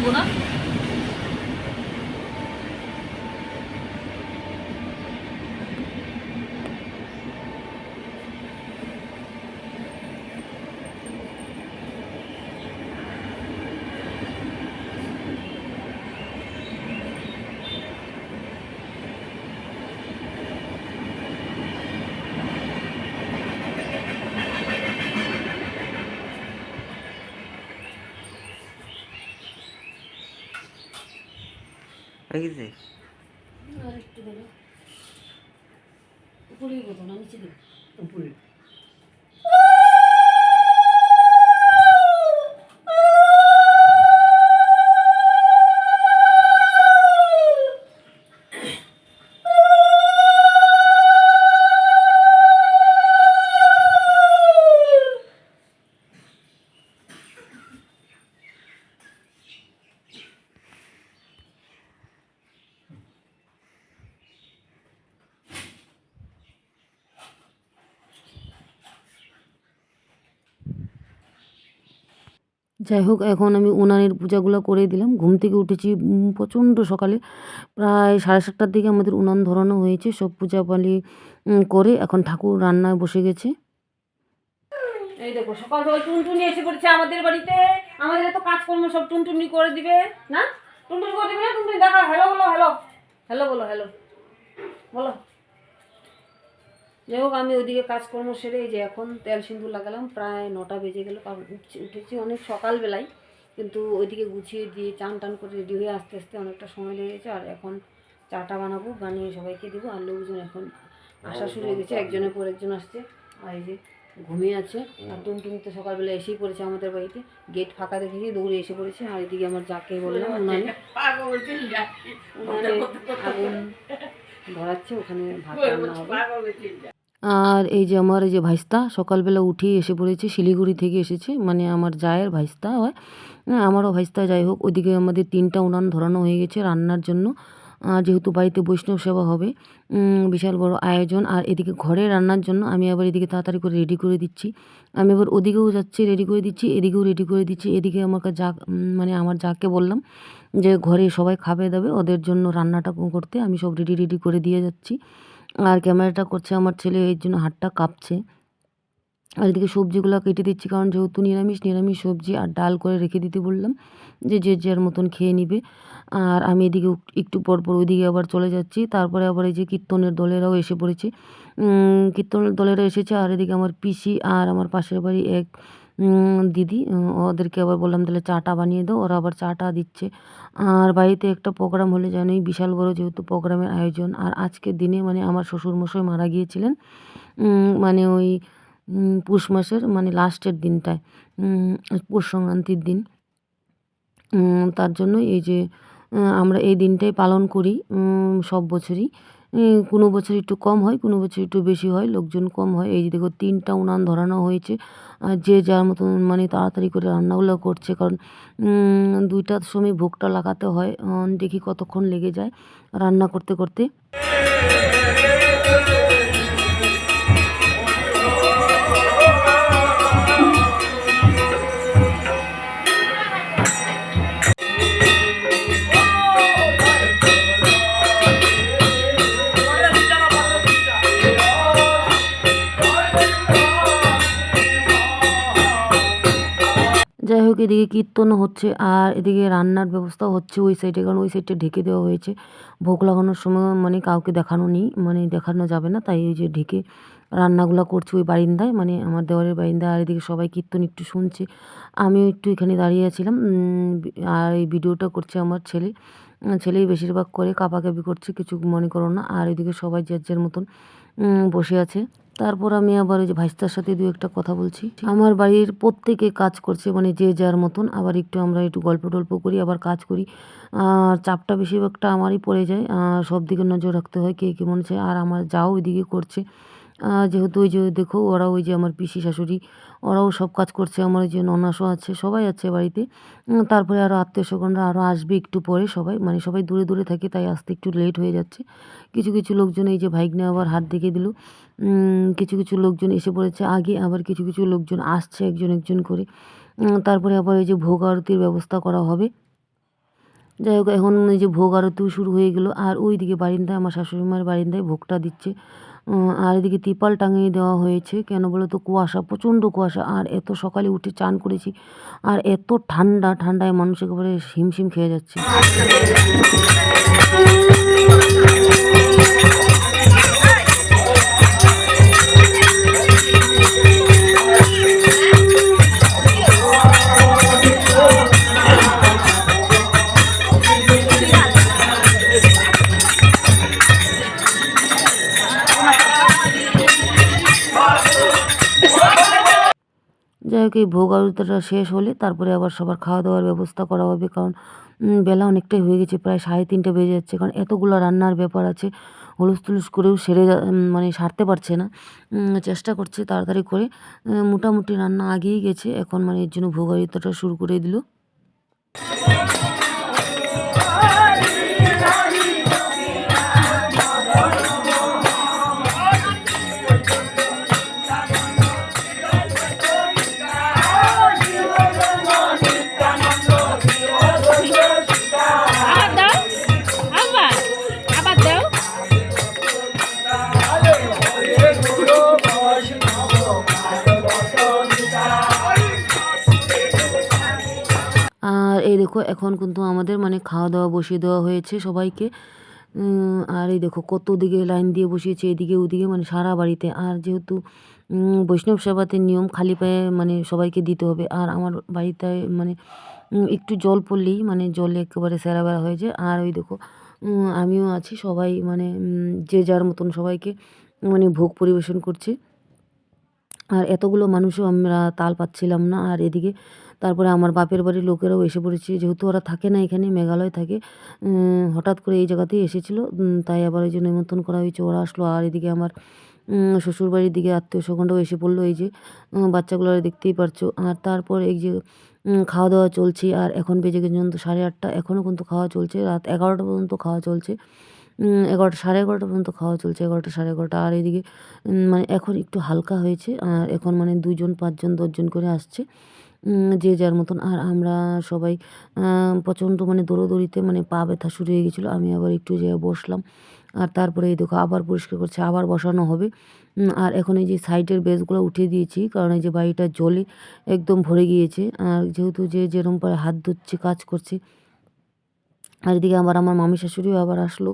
দিব না। আর একটু দেবে, উপরেই বোঝো না, নিচে দেবে উপরে। যাই হোক, এখন আমি উনানের পূজাগুলো করে দিলাম। ঘুম থেকে উঠেছি প্রচণ্ড সকালে, প্রায় 7:30টার দিকে আমাদের উনান ধরানো হয়েছে। সব পূজা পালি করে এখন ঠাকুর রান্নায় বসে গেছে। এই দেখো, সকাল সকাল টুনটুনি এসে পড়েছে আমাদের বাড়িতে। আমাদের এত কাজকর্ম সব টুনটুনি করে দিবে না? টুনটুনি করে দিবে না? টুনটুনি দেখা, হ্যালো বলো, হ্যালো হ্যালো বলো, হ্যালো বলো। যাই হোক, আমি ওইদিকে কাজকর্ম সেরে এই যে এখন তেল সিঁদুর লাগালাম। প্রায় 9টা বেজে গেল, কারণ উঠেছি অনেক সকালবেলায়, কিন্তু ওইদিকে গুছিয়ে দিয়ে চান টান করে রেডি হয়ে আস্তে আস্তে অনেকটা সময় লেগে গেছে। আর এখন চাটা বানাবো, বানিয়ে সবাইকে দেবো। আর লোকজন এখন আসা শুরু হয়ে গেছে, একজনের পর একজন আসছে। আর এই যে ঘুমিয়ে আছে। আর টুনটুনি তো সকালবেলা এসেই পড়েছে আমাদের বাড়িতে, গেট ফাঁকা দেখেছি দৌড়ে এসে পড়েছে। আর এদিকে আমার যাকে বললাম উনানে আগুন ধরাচ্ছে, ওখানে ভাত রান্না হবে। আর এই যে আমার এই যে ভাইস্তা সকালবেলা উঠেই এসে পড়েছে, শিলিগুড়ি থেকে এসেছে, মানে আমার জায়ের ভাইস্তা হয়, আমারও ভাইস্তা। যাই হোক, ওইদিকে আমাদের 3টা উনান ধরানো হয়ে গেছে রান্নার জন্য, যেহেতু বাড়িতে বৈষ্ণব সেবা হবে, বিশাল বড় আয়োজন। আর এদিকে ঘরে রান্নার জন্য আমি আবার এদিকে তাড়াতাড়ি করে রেডি করে দিচ্ছি। আমি আবার ওদিকেও যাচ্ছি, রেডি করে দিচ্ছি, এদিকেও রেডি করে দিচ্ছি। এদিকে আমাকে যা মানে আমার যাকে বললাম যে ঘরে সবাই খাবে দাবে, ওদের জন্য রান্নাটা করতে আমি সব রেডি করে দিয়ে যাচ্ছি। আর ক্যামেরাটা করছে আমার ছেলে, এর জন্য হাতটা কাঁপছে। আর এদিকে সবজিগুলো কেটে দিচ্ছি, কারণ যেহেতু নিরামিষ সবজি আর ডাল করে রেখে দিতে বললাম, যে যে যার মতন খেয়ে নিবে। আর আমি এদিকে একটু পর ওইদিকে আবার চলে যাচ্ছি। তারপরে আবার এই যে কীর্তনের দলেরাও এসে পড়েছে, কীর্তনের দলেরা এসেছে। আর এদিকে আমার পিসি আর আমার পাশের বাড়ি এক দিদি, ওদেরকে আবার বললাম তাহলে চাটা বানিয়ে দাও, ওরা আবার চাটা দিচ্ছে। আর বাড়িতে একটা প্রোগ্রাম হলে জানোই, বিশাল বড় যেহেতু প্রোগ্রামের আয়োজন। আর আজকের দিনে মানে আমার শ্বশুরমশাই মারা গিয়েছিলেন, মানে ওই পৌষ মাসের মানে লাস্টের দিনটায়, পৌষ সংক্রান্তির দিন। তার জন্য এই যে আমরা এই দিনটাই পালন করি সব বছরই। কোনো বছর একটু কম হয়, কোনো বছর একটু বেশি হয়, লোকজন কম হয়। এই যে দেখো 3টা উনান ধরানো হয়েছে, আর যে যার মতন মানে তাড়াতাড়ি করে রান্নাগুলো করছে, কারণ 2টার সময় ভোগটা লাগাতে হয়। দেখি কতক্ষণ লেগে যায় রান্না করতে করতে। যাই হোক, এদিকে কীর্তনও হচ্ছে আর এদিকে রান্নার ব্যবস্থাও হচ্ছে ওই সাইডে, কারণ ওই সাইডটা ঢেকে দেওয়া হয়েছে। ভোগ লাগানোর সময় মানে কাউকে দেখানো নেই, মানে দেখানো যাবে না, তাই ওই যে ঢেকে রান্নাগুলো করছে ওই বারিন্দায়, মানে আমার দেওয়ারের বারিন্দায়। আর এদিকে সবাই কীর্তন একটু শুনছে, আমিও একটু এখানে দাঁড়িয়ে আছিলাম। আর এই ভিডিওটা করছে আমার ছেলে, ছেলেই বেশিরভাগ করে, কাঁপাকাঁপি করছে, কিছু মনে করো না। আর এদিকে সবাই যার যার মতন বসে আছে। তারপর আমি আবার ওই যে ভাইস্তার সাথে দু একটা কথা বলছি। আমার বাড়ির প্রত্যেকে কাজ করছে, মানে যে যার মতন। আবার একটু আমরা একটু গল্প টল্প করি, আবার কাজ করি। আর চাপটা বেশিরভাগটা আমারই পড়ে যায়, সব দিকে নজর রাখতে হয় কে কেমন আছে। আর আমার যাও ওইদিকে করছে, যেহেতু ওই যে দেখো ওরা ওই যে আমার পিসি শাশুড়ি, ওরাও সব কাজ করছে। আমার ওই যে ননাসও আছে, সবাই আছে বাড়িতে। তারপরে আরও আত্মীয়স্বজনরা আরও আসবে একটু পরে সবাই, মানে সবাই দূরে দূরে থাকে, তাই আসতে একটু লেট হয়ে যাচ্ছে। কিছু কিছু লোকজন এই যে ভাইগনা আবার হাত দেখে দিল, কিছু কিছু লোকজন এসে পড়েছে আগে, আবার কিছু কিছু লোকজন আসছে একজন একজন করে। তারপরে আবার এই যে ভোগ আরতির ব্যবস্থা করা হবে। যাই হোক, এখন এই যে ভোগ আরতিও শুরু হয়ে গেল। আর ওই দিকে বারিন্দায় আমার শাশুড়ি মায়ের বারিন্দায় ভোগটা দিচ্ছে। আর এদিকে তিরপল টাঙিয়ে দেওয়া হয়েছে। কেন বলো তো, কুয়াশা, প্রচণ্ড কুয়াশা। আর এত সকালে উঠে চান করেছি, আর এত ঠান্ডা, ঠান্ডায় মানুষ একেবারে হিমশিম খেয়ে যাচ্ছে। যাই হোক, এই ভোগ আরতিটা শেষ হলে তারপরে আবার সবার খাওয়া দাওয়ার ব্যবস্থা করা হবে। কারণ বেলা অনেকটাই হয়ে গেছে, প্রায় 3:30 বেজে যাচ্ছে। কারণ এতগুলো রান্নার ব্যাপার আছে, হুলুস তুলুস করেও মানে সারতে পারছে না। চেষ্টা করছে তাড়াতাড়ি করে। মোটামুটি রান্না আগেই গেছে, এখন মানে এর জন্য ভোগ আরতিটা শুরু করে দিল। আর এই দেখো, এখন কিন্তু আমাদের মানে খাওয়া দাওয়া বসিয়ে দেওয়া হয়েছে সবাইকে। আর এই দেখো কত দিকে লাইন দিয়ে বসিয়েছে, এদিকে ওদিকে, মানে সারা বাড়িতে। আর যেহেতু বৈষ্ণব সেবাতে নিয়ম, খালি পায়ে মানে সবাইকে দিতে হবে। আর আমার বাড়িতে মানে একটু জল পড়লেই মানে জলে একেবারে সেরা বেড়া হয়ে যায়। আর ওই দেখো, আমিও আছি, সবাই মানে যে যার মতন সবাইকে মানে ভোগ পরিবেশন করছে। আর এতগুলো মানুষও আমরা তাল পাচ্ছিলাম না। আর এদিকে তারপরে আমার বাপের বাড়ির লোকেরাও এসে পড়েছে, যেহেতু ওরা থাকে না এখানে, মেঘালয় থাকে। হঠাৎ করে এই জায়গাতেই এসেছিলো, তাই আবার এই জন্য নিমন্ত্রণ করা হয়েছে, ওরা আসলো। আর এদিকে আমার শ্বশুরবাড়ির দিকে আত্মীয় স্বজনরাও এসে পড়লো, এই যে বাচ্চাগুলো দেখতেই পারছো। আর তারপর এই যে খাওয়া দাওয়া চলছে। আর এখন বেজে গেছে কিন্তু 8:30, এখনও কিন্তু খাওয়া চলছে, রাত 11টা পর্যন্ত খাওয়া চলছে। 11টা, 11:30 পর্যন্ত খাওয়া চলছে, 11টা, 11:30। আর এদিকে মানে এখন একটু হালকা হয়েছে। আর এখন মানে 2 জন, 5 জন, 10 জন করে আসছে, যে যার মতন। আর আমরা সবাই প্রচণ্ড মানে দৌড়োদৌড়িতে মানে পা ব্যথা শুরু হয়ে গেছিলো। আমি আবার একটু যেয়ে বসলাম। আর তারপরে এই দেখো আবার পরিষ্কার করছে, আবার বসানো হবে। আর এখন এই যে সাইডের বেসগুলো উঠিয়ে দিয়েছি, কারণ এই যে বাড়িটা জলে একদম ভরে গিয়েছে। আর যেহেতু যে যেরকম পারে হাত ধুচ্ছে, কাজ করছে। আর এদিকে আবার আমার মামি শাশুড়িও আবার আসলো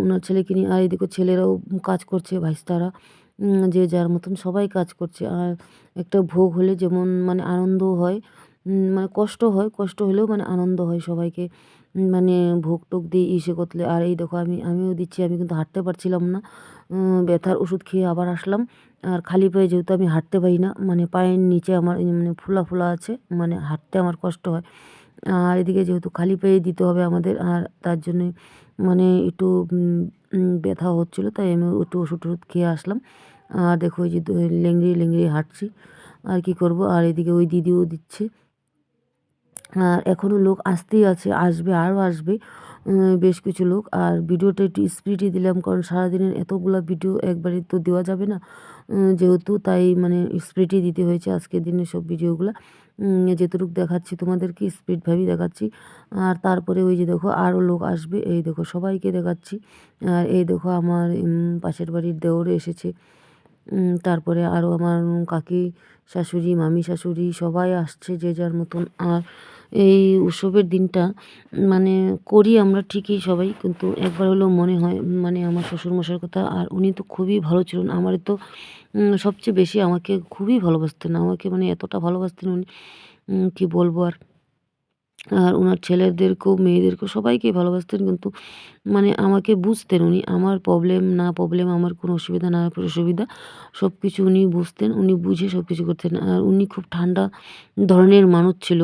ওনার ছেলেকে নিয়ে। আর এদিকে ছেলেরাও কাজ করছে, ভাইস্তারা, যে যার মতন সবাই কাজ করছে। আর একটা ভোগ হলে যেমন মানে আনন্দও হয়, মানে কষ্ট হয়, কষ্ট হলেও মানে আনন্দ হয় সবাইকে, মানে ভোগ টোগ দিয়ে ইসে করলে। আর এই দেখো আমিও দিচ্ছি, আমি কিন্তু হাঁটতে পারছিলাম না, ব্যথার ওষুধ খেয়ে আবার আসলাম। আর খালি পায়ে যেহেতু আমি হাঁটতে পারি না, মানে পায়ের নিচে আমার মানে ফুলা ফুলা আছে, মানে হাঁটতে আমার কষ্ট হয়। আর এদিকে যেহেতু খালি পায়ে দিতে হবে আমাদের, আর তার জন্যে মানে একটু ব্যথা হচ্ছিলো, তাই আমি একটু ওষুধ টষুধ খেয়ে আসলাম। আর দেখো ওই যে লেংড়িয়ে লেংড়িয়ে হাঁটছি, আর কি করব। আর এদিকে ওই দিদিও দিচ্ছে। আর এখনও লোক আসতেই আছে, আসবে, আরও আসবে বেশ কিছু লোক। আর ভিডিওটা একটু স্পিডে দিলাম, কারণ সারাদিনের এতগুলো ভিডিও একবারে তো দেওয়া যাবে না, যেহেতু, তাই মানে স্পিডই দিতে হয়েছে আজকের দিনের সব ভিডিওগুলো। যেটুকু দেখাচ্ছি তোমাদেরকে স্পিডভাবেই দেখাচ্ছি। আর তারপরে ওই যে দেখো আরও লোক আসবে, এই দেখো সবাইকে দেখাচ্ছি। আর এই দেখো আমার পাশের বাড়ির দেওরে এসেছে। তারপরে আরও আমার কাকি শাশুড়ি, মামি শাশুড়ি সবাই আসছে যে যার মতন। আর এই উৎসবের দিনটা মানে করি আমরা ঠিকই সবাই, কিন্তু একবার হলেও মনে হয় মানে আমার শ্বশুরমশাইয়ের কথা। আর উনি তো খুবই ভালো ছিলেন, আমার তো সবচেয়ে বেশি আমাকে খুবই ভালোবাসতেন, আমাকে মানে এতটা ভালোবাসতেন উনি, কি বলবো আর। আর ওনার ছেলেদেরকেও, মেয়েদেরকেও সবাইকেই ভালোবাসতেন, কিন্তু মানে আমাকে বুঝতেন উনি, আমার প্রবলেম না প্রবলেম, আমার কোনো অসুবিধা না অসুবিধা, সব কিছু উনি বুঝতেন, উনি বুঝে সব কিছু করতেন। আর উনি খুব ঠান্ডা ধরনের মানুষ ছিল।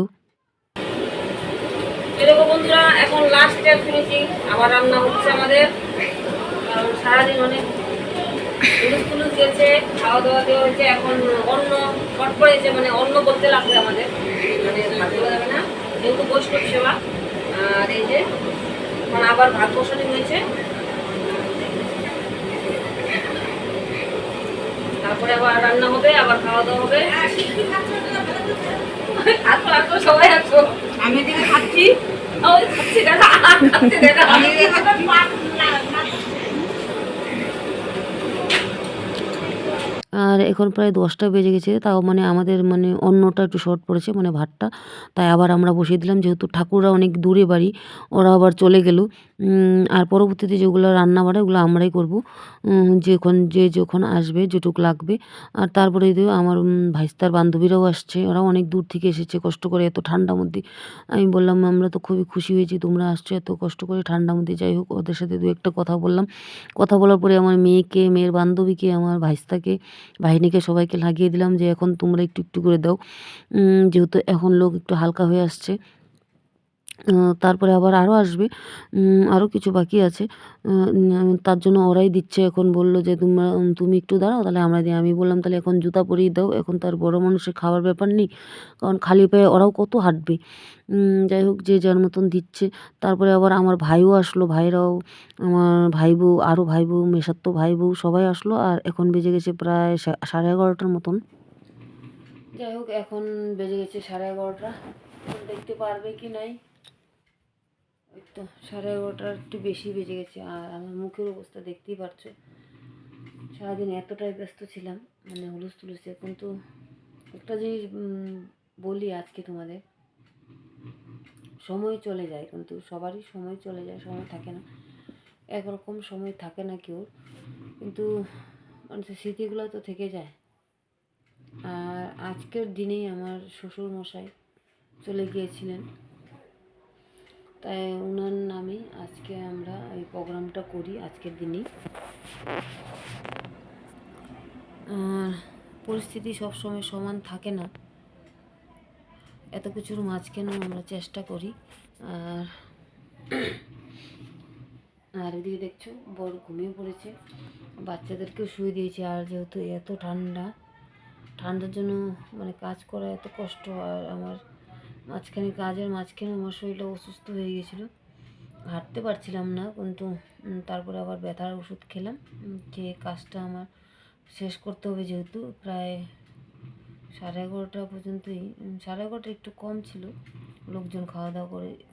বন্ধুরা, এখন লাস্ট ডে ফিনিশিং, আবার রান্না হচ্ছে আমাদের। কারণ সারাদিন অনেক তুলুস গেছে, খাওয়া দাওয়া দেওয়া হয়েছে। এখন অন্য কট পড়েছে, মানে অন্য করতে লাগবে আমাদের, মানে ভাত দেওয়া যাবে না যেহেতু বৈষ্ণব সেবা। আর এই যে এখন আবার ভাত বসানো হয়েছে, তারপরে আবার রান্না হবে, আবার খাওয়া দাওয়া হবে। সবাই আছো, আমি এদিকে খাচ্ছি, আর এখন প্রায় 10টা বেজে গেছে, তাও মানে আমাদের মানে অন্নটা একটু শর্ট পড়েছে, মানে ভাতটা, তাই আবার আমরা বসিয়ে দিলাম, যেহেতু ঠাকুররা অনেক দূরে বাড়ি, ওরা আবার চলে গেল। আর পরবর্তীতে যেগুলো রান্না বাড়া ওগুলো আমরাই করবো, যে যখন আসবে যেটুক লাগবে। আর তারপরে আমার ভাইস্তার বান্ধবীরাও আসছে, ওরাও অনেক দূর থেকে এসেছে কষ্ট করে এত ঠান্ডার মধ্যে। আমি বললাম আমরা তো খুবই খুশি হয়েছি তোমরা আসছো এত কষ্ট করে ঠান্ডার মধ্যে। যাই হোক, ওদের সাথে দু একটা কথা বললাম। কথা বলার পরে আমার মেয়েকে, মেয়ের বান্ধবীকে, আমার ভাইস্তাকে, বাহিনীকে সবাইকে লাগিয়ে দিলাম যে এখন তোমরা একটু একটু করে দাও, যেহেতু এখন লোক একটু হালকা হয়ে আসছে। তারপরে আবার আরও আসবে, আরও কিছু বাকি আছে, তার জন্য ওরাই দিচ্ছে। এখন বলল যে তুমি একটু দাঁড়াও, তাহলে আমরা দিই। আমি বললাম তাহলে এখন জুতা পরিয়ে দাও, এখন তার বড় মানুষের খাওয়ার ব্যাপার নেই, কারণ খালি পায়ে ওরাও কত হাঁটবে। যাই হোক, যে যার মতন দিচ্ছে। তারপরে আবার আমার ভাইও আসলো, ভাইরাও, আমার ভাই বউ, আরও ভাই বউ, মেশাতো ভাই বউ সবাই আসলো। আর এখন বেজে গেছে প্রায় 11:30টার মতন। যাই হোক, এখন বেজে গেছে 11:30টা, দেখতে পারবে কি নাই, ওই তো 11:30টার একটু বেশি বেজে গেছে। আর আমার মুখের অবস্থা দেখতেই পারছো, সারাদিন এতটাই ব্যস্ত ছিলাম, মানে হুলুস তুলুসে। কিন্তু একটা জিনিস বলি আজকে তোমাদের, সময় চলে যায়, কিন্তু সবারই সময় চলে যায়, সময় থাকে না, একরকম সময় থাকে না কেউ, কিন্তু মানুষের স্মৃতিগুলো তো থেকে যায়। আর আজকের দিনেই আমার শ্বশুর মশাই চলে গিয়েছিলেন, তাই ওনার নামে আজকে আমরা এই প্রোগ্রামটা করি আজকের দিনেই। আর পরিস্থিতি সবসময় সমান থাকে না, এত কিছুর মাঝখানেও আমরা চেষ্টা করি। আর আর এদিকে দেখছো বড় ঘুমিয়ে পড়েছে, বাচ্চাদেরকেও শুয়ে দিয়েছে। আর যেহেতু এত ঠান্ডার জন্য মানে কাজ করা এত কষ্ট, আর আমার কাজের মাঝখানে আমার শরীরটা অসুস্থ হয়ে গেছিলো, হাঁটতে পারছিলাম না। কিন্তু তারপরে আবার ব্যথার ওষুধ খেলাম, যে কাজটা আমার শেষ করতে হবে, যেহেতু প্রায় 11:30টা পর্যন্তই, 11:30টা একটু কম ছিল, লোকজন খাওয়া দাওয়া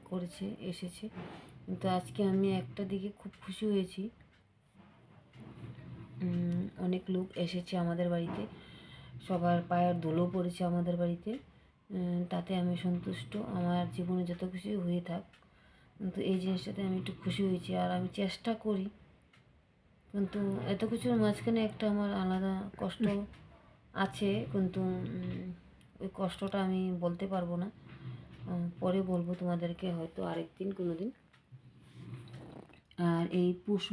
করেছে এসেছে। কিন্তু আজকে আমি একটা দিকে খুব খুশি হয়েছি, অনেক লোক এসেছে আমাদের বাড়িতে, সবার পায়ের ধুলো পড়েছে আমাদের বাড়িতে, তাতে আমি সন্তুষ্ট। আমার জীবনে যত কিছু হয়ে থাক, কিন্তু এই জিনিসটাতে আমি একটু খুশি হয়েছি। আর আমি চেষ্টা করি, কিন্তু এত কিছুর মাঝখানে একটা আমার আলাদা কষ্ট আছে, কিন্তু ওই কষ্টটা আমি বলতে পারবো না, পরে বলবো তোমাদেরকে, হয়তো আরেকদিন কোনো দিন। আর এই পৌষ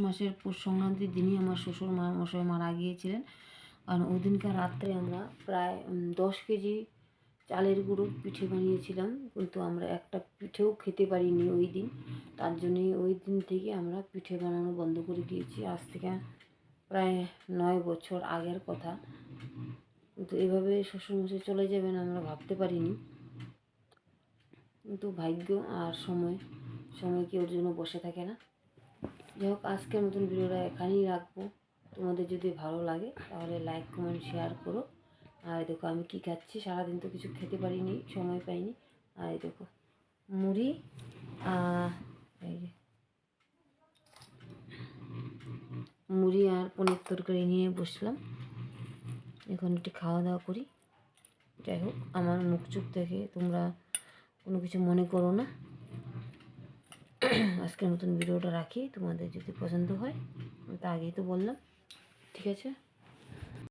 সংক্রান্তির দিনই আমার শ্বশুর মশাই মারা গিয়েছিলেন। কারণ ওই দিনকার রাত্রে আমরা প্রায় 10 কেজি চালের গুঁড়ো পিঠে বানিয়েছিলাম, কিন্তু আমরা একটা পিঠেও খেতে পারিনি ওই দিন। তার জন্যই ওই দিন থেকে আমরা পিঠে বানানো বন্ধ করে দিয়েছি, আজ থেকে প্রায় 9 বছর আগের কথা। কিন্তু এভাবে শ্বশুরমশাই চলে যাবেন আমরা ভাবতে পারিনি, কিন্তু ভাগ্য আর সময় কি ওর জন্য বসে থাকে না। যাই হোক, আজকের মতন ভিডিওটা এখানেই রাখবো। তোমাদের যদি ভালো লাগে তাহলে লাইক কমেন্ট শেয়ার করো। আর দেখো আমি কি খাচ্ছি, সারাদিন তো কিছু খেতে পারিনি, সময় পাইনি। আর দেখো মুড়ি, এই যে মুড়ি আর পনির তরকারি নিয়ে বসলাম, এখন একটু খাওয়া দাওয়া করি। যাই হোক, আমার মুখ চুপ দেখে তোমরা কোনো কিছু মনে করো না। আজকের মতন ভিডিওটা রাখি, তোমাদের যদি পছন্দ হয়, তা আগেই তো বললাম, ঠিক আছে।